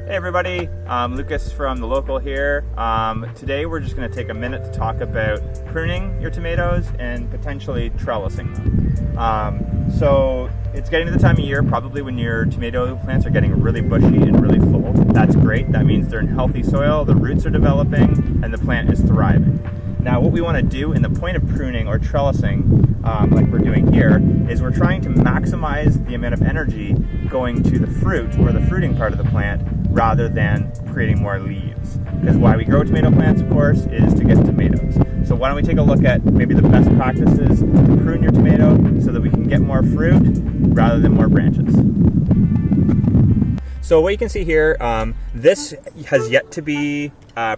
Hey everybody, Lucas from the local here. Today we're just going to take a minute to talk about pruning your tomatoes and potentially trellising them. So it's getting to the time of year probably when your tomato plants are getting really bushy and really full. That's great. That means they're in healthy soil, the roots are developing, and the plant is thriving. Now what we want to do in the point of pruning or trellising, like we're doing here, is we're trying to maximize the amount of energy going to the fruit or the fruiting part of the plant rather than creating more leaves. Because why we grow tomato plants, of course, is to get tomatoes. So why don't we take a look at maybe the best practices to prune your tomato so that we can get more fruit rather than more branches. So what you can see here, this has yet to be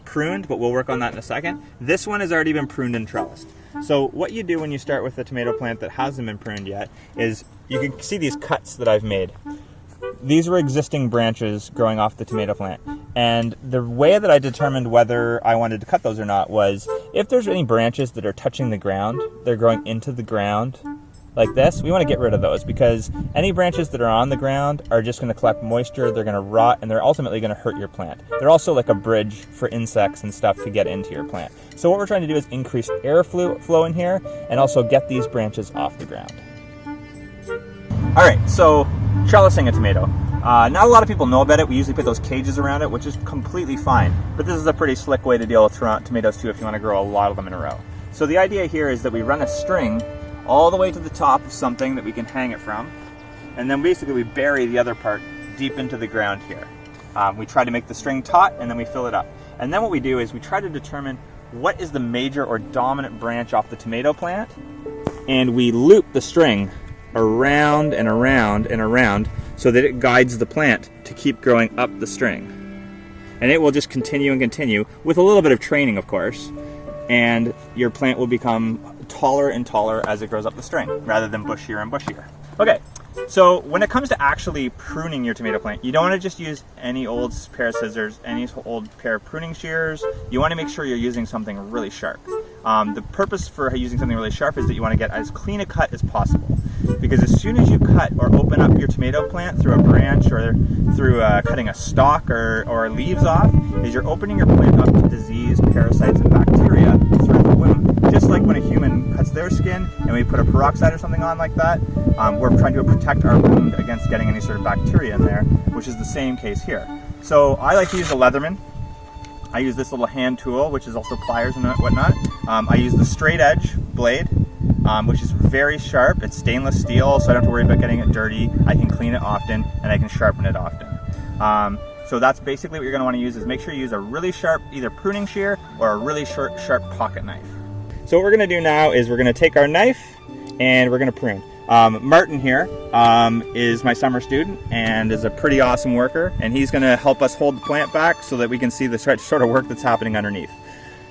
pruned, but we'll work on that in a second. This one has already been pruned and trellised. So what you do when you start with a tomato plant that hasn't been pruned yet is you can see these cuts that I've made. These were existing branches growing off the tomato plant. And the way that I determined whether I wanted to cut those or not was if there's any branches that are touching the ground, they're growing into the ground like this, we want to get rid of those because any branches that are on the ground are just going to collect moisture, they're going to rot, and they're ultimately going to hurt your plant. They're also like a bridge for insects and stuff to get into your plant. So what we're trying to do is increase air flow in here and also get these branches off the ground. All right, so trellising a tomato. Not a lot of people know about it. We usually put those cages around it, which is completely fine. But this is a pretty slick way to deal with tomatoes too if you want to grow a lot of them in a row. So the idea here is that we run a string all the way to the top of something that we can hang it from. And then basically we bury the other part deep into the ground here. We try to make the string taut and then we fill it up. And then what we do is we try to determine what is the major or dominant branch off the tomato plant. And we loop the string around and around and around so that it guides the plant to keep growing up the string. And it will just continue and continue with a little bit of training, of course. And your plant will become taller and taller as it grows up the string rather than bushier and bushier. Okay, so when it comes to actually pruning your tomato plant, you don't want to just use any old pair of scissors, any old pair of pruning shears. You want to make sure you're using something really sharp. The purpose for using something really sharp is that you want to get as clean a cut as possible. Because as soon as you cut or open up your tomato plant through a branch or through cutting a stalk or leaves off, is you're opening your plant up to disease, parasites, and bacteria through the wound. Just like when a human cuts their skin and we put a peroxide or something on like that, we're trying to protect our wound against getting any sort of bacteria in there, which is the same case here. So I like to use a Leatherman. I use this little hand tool, which is also pliers and whatnot. I use the straight edge blade, which is very sharp. It's stainless steel, so I don't have to worry about getting it dirty. I can clean it often, and I can sharpen it often. So that's basically what you're going to want to use, is make sure you use a really sharp either pruning shear or a really sharp pocket knife. So what we're going to do now is we're going to take our knife and we're going to prune. Martin here is my summer student and is a pretty awesome worker, and he's going to help us hold the plant back so that we can see the sort of work that's happening underneath.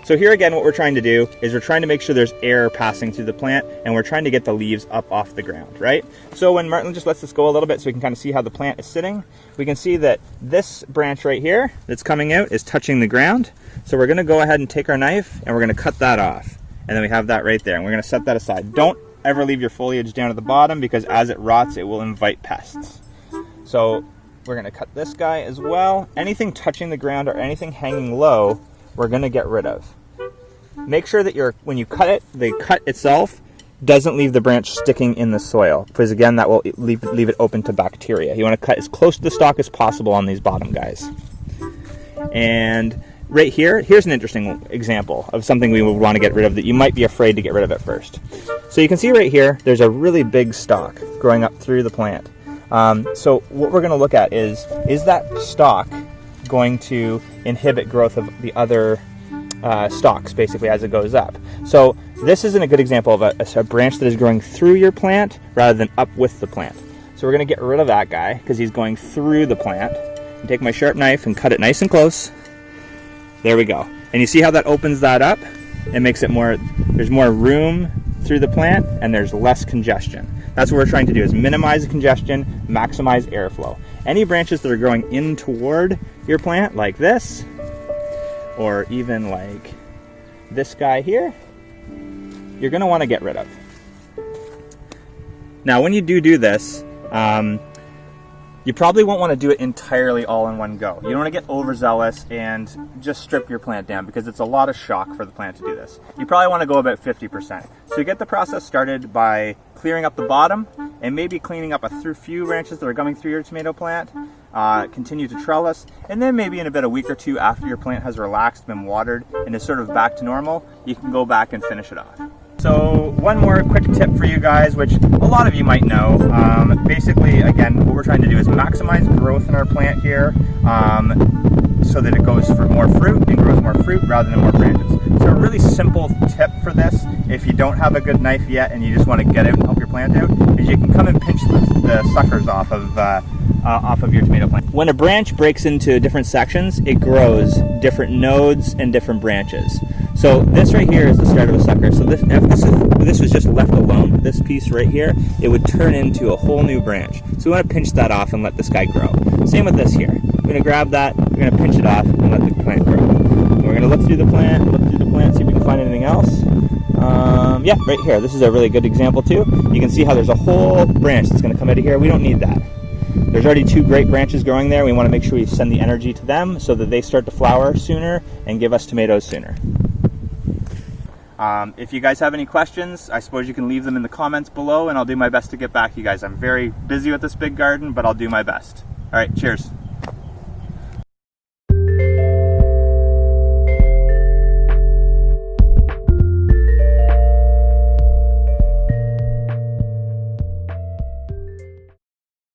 So here again, what we're trying to do is we're trying to make sure there's air passing through the plant, and we're trying to get the leaves up off the ground, right? So when Martin just lets this go a little bit so we can kind of see how the plant is sitting, we can see that this branch right here that's coming out is touching the ground. So we're going to go ahead and take our knife and we're going to cut that off. And then we have that right there, and we're going to set that aside. Don't ever leave your foliage down at the bottom because as it rots, it will invite pests. So we're going to cut this guy as well. Anything touching the ground or anything hanging low, we're going to get rid of. Make sure that when you cut it, the cut itself doesn't leave the branch sticking in the soil, because again, that will leave it open to bacteria. You want to cut as close to the stalk as possible on these bottom guys. And right here's an interesting example of something we would want to get rid of that you might be afraid to get rid of at first. So you can see right here, there's a really big stalk growing up through the plant. So what we're going to look at is that stalk going to inhibit growth of the other stalks basically as it goes up. So this isn't a good example of a branch that is growing through your plant rather than up with the plant. So we're going to get rid of that guy because he's going through the plant. And take my sharp knife and cut it nice and close. There we go. And you see how that opens that up? It makes it there's more room through the plant and there's less congestion. That's what we're trying to do, is minimize the congestion, maximize airflow. Any branches that are growing in toward your plant like this, or even like this guy here, you're going to want to get rid of. Now when you do this, You probably won't want to do it entirely all in one go. You don't want to get overzealous and just strip your plant down, because it's a lot of shock for the plant to do this. You probably want to go about 50%. So get the process started by clearing up the bottom and maybe cleaning up a few branches that are coming through your tomato plant. Continue to trellis, and then maybe in about a week or two after your plant has relaxed, been watered, and is sort of back to normal, you can go back and finish it off. So one more quick tip for you guys, which a lot of you might know. Basically, again, what we're trying to do is maximize growth in our plant here, so that it goes for more fruit and grows more fruit rather than more branches. So a really simple tip for this, if you don't have a good knife yet and you just want to get out and help your plant out, is you can come and pinch the suckers off of your tomato plant. When a branch breaks into different sections, it grows different nodes and different branches. So this right here is the start of a sucker. So if this was just left alone, this piece right here, it would turn into a whole new branch. So we want to pinch that off and let this guy grow. Same with this here. We're going to grab that, we're going to pinch it off and let the plant grow. We're going to look through the plant, see if we can find anything else. Yeah, right here. This is a really good example too. You can see how there's a whole branch that's going to come out of here. We don't need that. There's already two great branches growing there. We want to make sure we send the energy to them so that they start to flower sooner and give us tomatoes sooner. If you guys have any questions, I suppose you can leave them in the comments below, and I'll do my best to get back to you guys. I'm very busy with this big garden, but I'll do my best. All right, cheers.